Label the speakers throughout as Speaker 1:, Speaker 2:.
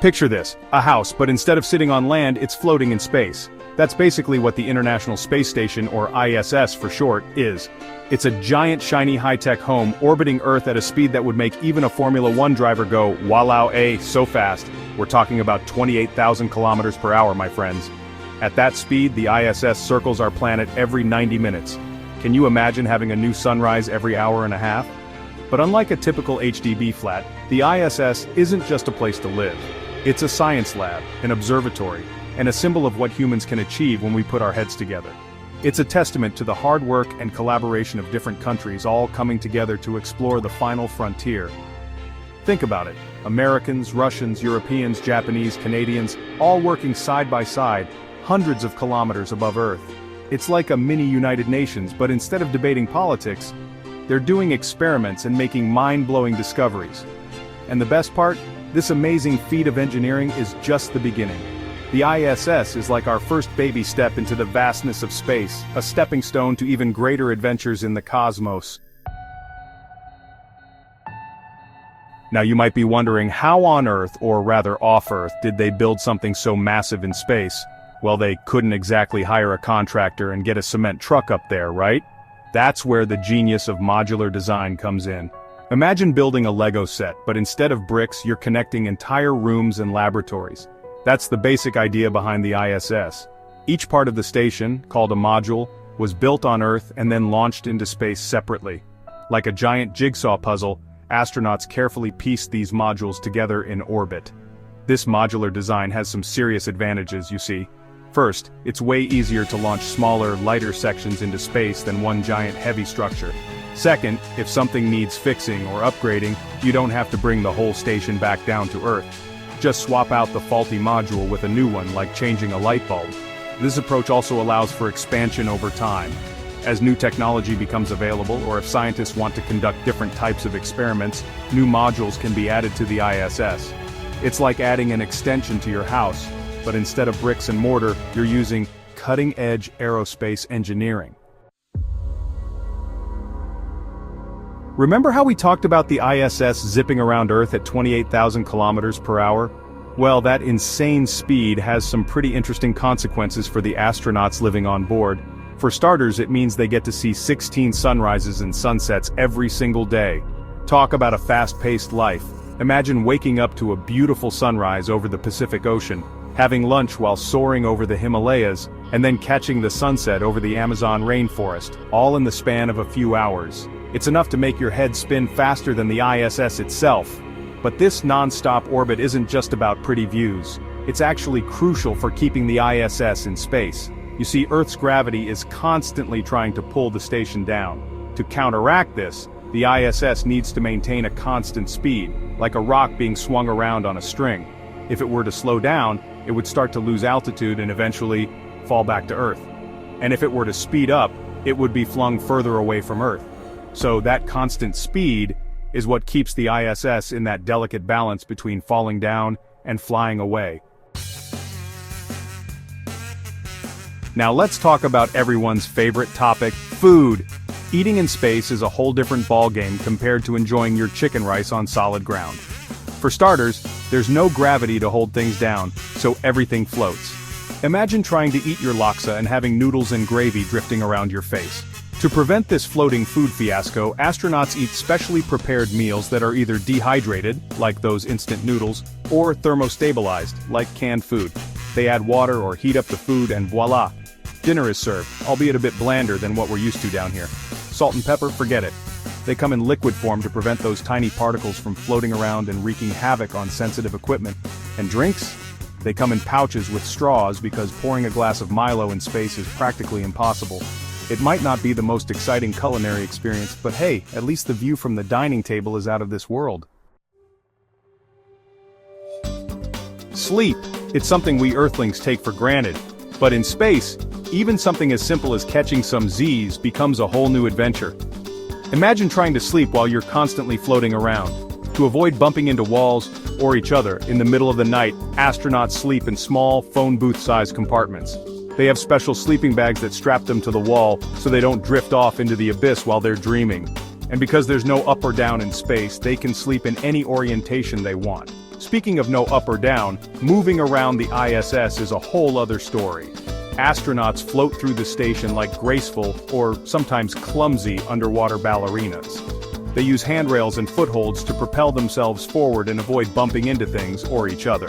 Speaker 1: Picture this, a house, but instead of sitting on land, it's floating in space. That's basically what the International Space Station, or ISS for short, is. It's a giant shiny high-tech home orbiting Earth at a speed that would make even a Formula One driver go, "Wallow, so fast." We're talking about 28,000 kilometers per hour, my friends. At that speed, the ISS circles our planet every 90 minutes. Can you imagine having a new sunrise every hour and a half? But unlike a typical HDB flat, the ISS isn't just a place to live. It's a science lab, an observatory, and a symbol of what humans can achieve when we put our heads together. It's a testament to the hard work and collaboration of different countries all coming together to explore the final frontier. Think about it. Americans, Russians, Europeans, Japanese, Canadians, all working side by side, hundreds of kilometers above Earth. It's like a mini United Nations, but instead of debating politics, they're doing experiments and making mind-blowing discoveries. And the best part? This amazing feat of engineering is just the beginning. The ISS is like our first baby step into the vastness of space, a stepping stone to even greater adventures in the cosmos. Now you might be wondering, how on Earth, or rather off Earth, did they build something so massive in space? Well, they couldn't exactly hire a contractor and get a cement truck up there, right? That's where the genius of modular design comes in. Imagine building a Lego set, but instead of bricks, you're connecting entire rooms and laboratories. That's the basic idea behind the ISS. Each part of the station, called a module, was built on Earth and then launched into space separately. Like a giant jigsaw puzzle, astronauts carefully pieced these modules together in orbit. This modular design has some serious advantages, you see. First, it's way easier to launch smaller, lighter sections into space than one giant heavy structure. Second, if something needs fixing or upgrading, you don't have to bring the whole station back down to Earth. Just swap out the faulty module with a new one, like changing a light bulb. This approach also allows for expansion over time. As new technology becomes available, or if scientists want to conduct different types of experiments, new modules can be added to the ISS. It's like adding an extension to your house, but instead of bricks and mortar, you're using cutting-edge aerospace engineering. Remember how we talked about the ISS zipping around Earth at 28,000 kilometers per hour? Well, that insane speed has some pretty interesting consequences for the astronauts living on board. For starters, it means they get to see 16 sunrises and sunsets every single day. Talk about a fast-paced life. Imagine waking up to a beautiful sunrise over the Pacific Ocean, having lunch while soaring over the Himalayas, and then catching the sunset over the Amazon rainforest, all in the span of a few hours. It's enough to make your head spin faster than the ISS itself. But this non-stop orbit isn't just about pretty views. It's actually crucial for keeping the ISS in space. You see, Earth's gravity is constantly trying to pull the station down. To counteract this, the ISS needs to maintain a constant speed, like a rock being swung around on a string. If it were to slow down, it would start to lose altitude and eventually fall back to Earth. And if it were to speed up, it would be flung further away from Earth. So that constant speed is what keeps the ISS in that delicate balance between falling down and flying away. Now let's talk about everyone's favorite topic, food. Eating in space is a whole different ballgame compared to enjoying your chicken rice on solid ground. For starters, there's no gravity to hold things down, so everything floats. Imagine trying to eat your laksa and having noodles and gravy drifting around your face. To prevent this floating food fiasco, astronauts eat specially prepared meals that are either dehydrated, like those instant noodles, or thermostabilized, like canned food. They add water or heat up the food and voila! Dinner is served, albeit a bit blander than what we're used to down here. Salt and pepper, forget it. They come in liquid form to prevent those tiny particles from floating around and wreaking havoc on sensitive equipment. And drinks? They come in pouches with straws because pouring a glass of Milo in space is practically impossible. It might not be the most exciting culinary experience, but hey, at least the view from the dining table is out of this world. Sleep. It's something we Earthlings take for granted. But in space, even something as simple as catching some Z's becomes a whole new adventure. Imagine trying to sleep while you're constantly floating around. To avoid bumping into walls or each other in the middle of the night, astronauts sleep in small, phone booth-sized compartments. They have special sleeping bags that strap them to the wall so they don't drift off into the abyss while they're dreaming. And because there's no up or down in space, they can sleep in any orientation they want. Speaking of no up or down, moving around the ISS is a whole other story. Astronauts float through the station like graceful, or sometimes clumsy, underwater ballerinas. They use handrails and footholds to propel themselves forward and avoid bumping into things or each other.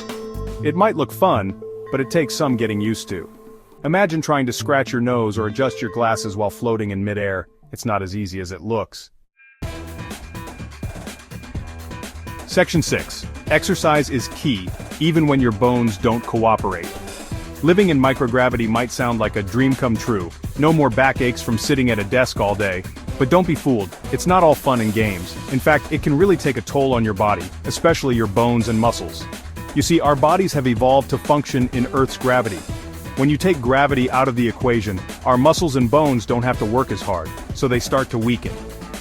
Speaker 1: It might look fun, but it takes some getting used to. Imagine trying to scratch your nose or adjust your glasses while floating in midair. It's not as easy as it looks. Section 6. Exercise is key, even when your bones don't cooperate. Living in microgravity might sound like a dream come true. No more backaches from sitting at a desk all day. But don't be fooled, it's not all fun and games. In fact, it can really take a toll on your body, especially your bones and muscles. You see, our bodies have evolved to function in Earth's gravity. When you take gravity out of the equation, our muscles and bones don't have to work as hard, so they start to weaken.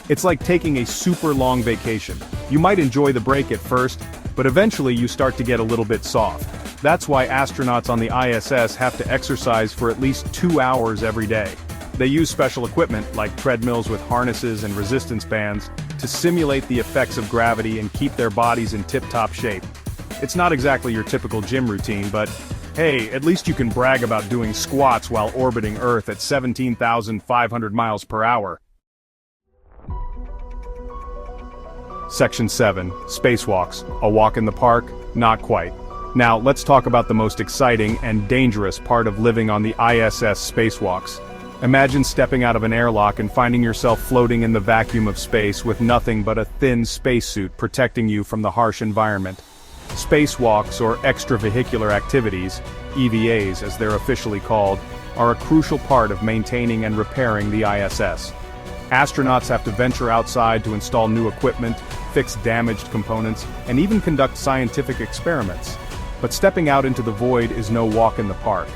Speaker 1: It's like taking a super long vacation. You might enjoy the break at first, but eventually you start to get a little bit soft. That's why astronauts on the ISS have to exercise for at least 2 hours every day. They use special equipment, like treadmills with harnesses and resistance bands, to simulate the effects of gravity and keep their bodies in tip-top shape. It's not exactly your typical gym routine, but hey, at least you can brag about doing squats while orbiting Earth at 17,500 miles per hour. Section 7. Spacewalks. A walk in the park? Not quite. Now, let's talk about the most exciting and dangerous part of living on the ISS spacewalks. Imagine stepping out of an airlock and finding yourself floating in the vacuum of space with nothing but a thin spacesuit protecting you from the harsh environment. Spacewalks, or extravehicular activities, EVAs as they're officially called, are a crucial part of maintaining and repairing the ISS. Astronauts have to venture outside to install new equipment, fix damaged components, and even conduct scientific experiments. But stepping out into the void is no walk in the park.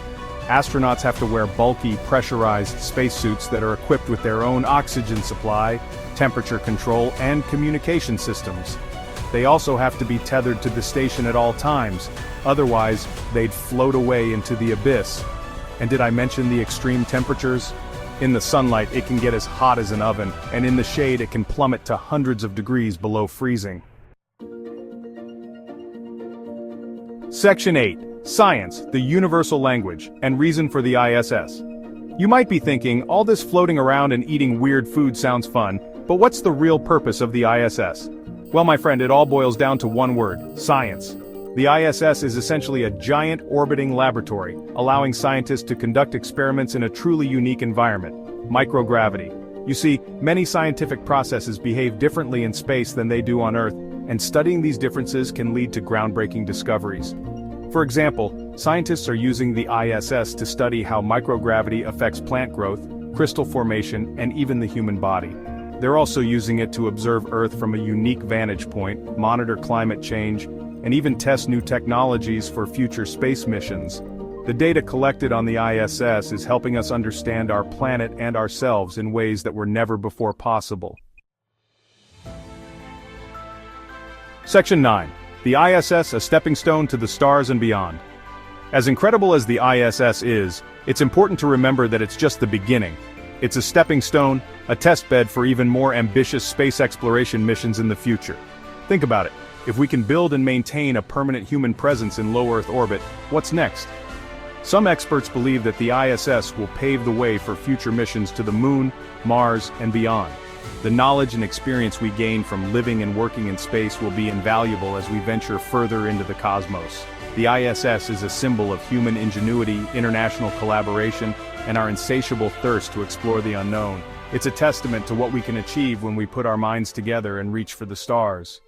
Speaker 1: Astronauts have to wear bulky, pressurized spacesuits that are equipped with their own oxygen supply, temperature control, and communication systems. They also have to be tethered to the station at all times, otherwise, they'd float away into the abyss. And did I mention the extreme temperatures? In the sunlight, it can get as hot as an oven, and in the shade, it can plummet to hundreds of degrees below freezing. Section 8. Science, the universal language, and reason for the ISS. You might be thinking, all this floating around and eating weird food sounds fun, but what's the real purpose of the ISS? Well, my friend, it all boils down to one word: science. The ISS is essentially a giant orbiting laboratory, allowing scientists to conduct experiments in a truly unique environment: microgravity. You see, many scientific processes behave differently in space than they do on Earth, and studying these differences can lead to groundbreaking discoveries. For example, scientists are using the ISS to study how microgravity affects plant growth, crystal formation, and even the human body. They're also using it to observe Earth from a unique vantage point, monitor climate change, and even test new technologies for future space missions. The data collected on the ISS is helping us understand our planet and ourselves in ways that were never before possible. Section 9. The ISS, a stepping stone to the stars and beyond. As incredible as the ISS is, it's important to remember that it's just the beginning. It's a stepping stone, a test bed for even more ambitious space exploration missions in the future. Think about it. If we can build and maintain a permanent human presence in low Earth orbit, what's next? Some experts believe that the ISS will pave the way for future missions to the Moon, Mars, and beyond. The knowledge and experience we gain from living and working in space will be invaluable as we venture further into the cosmos. The ISS is a symbol of human ingenuity, international collaboration, and our insatiable thirst to explore the unknown. It's a testament to what we can achieve when we put our minds together and reach for the stars.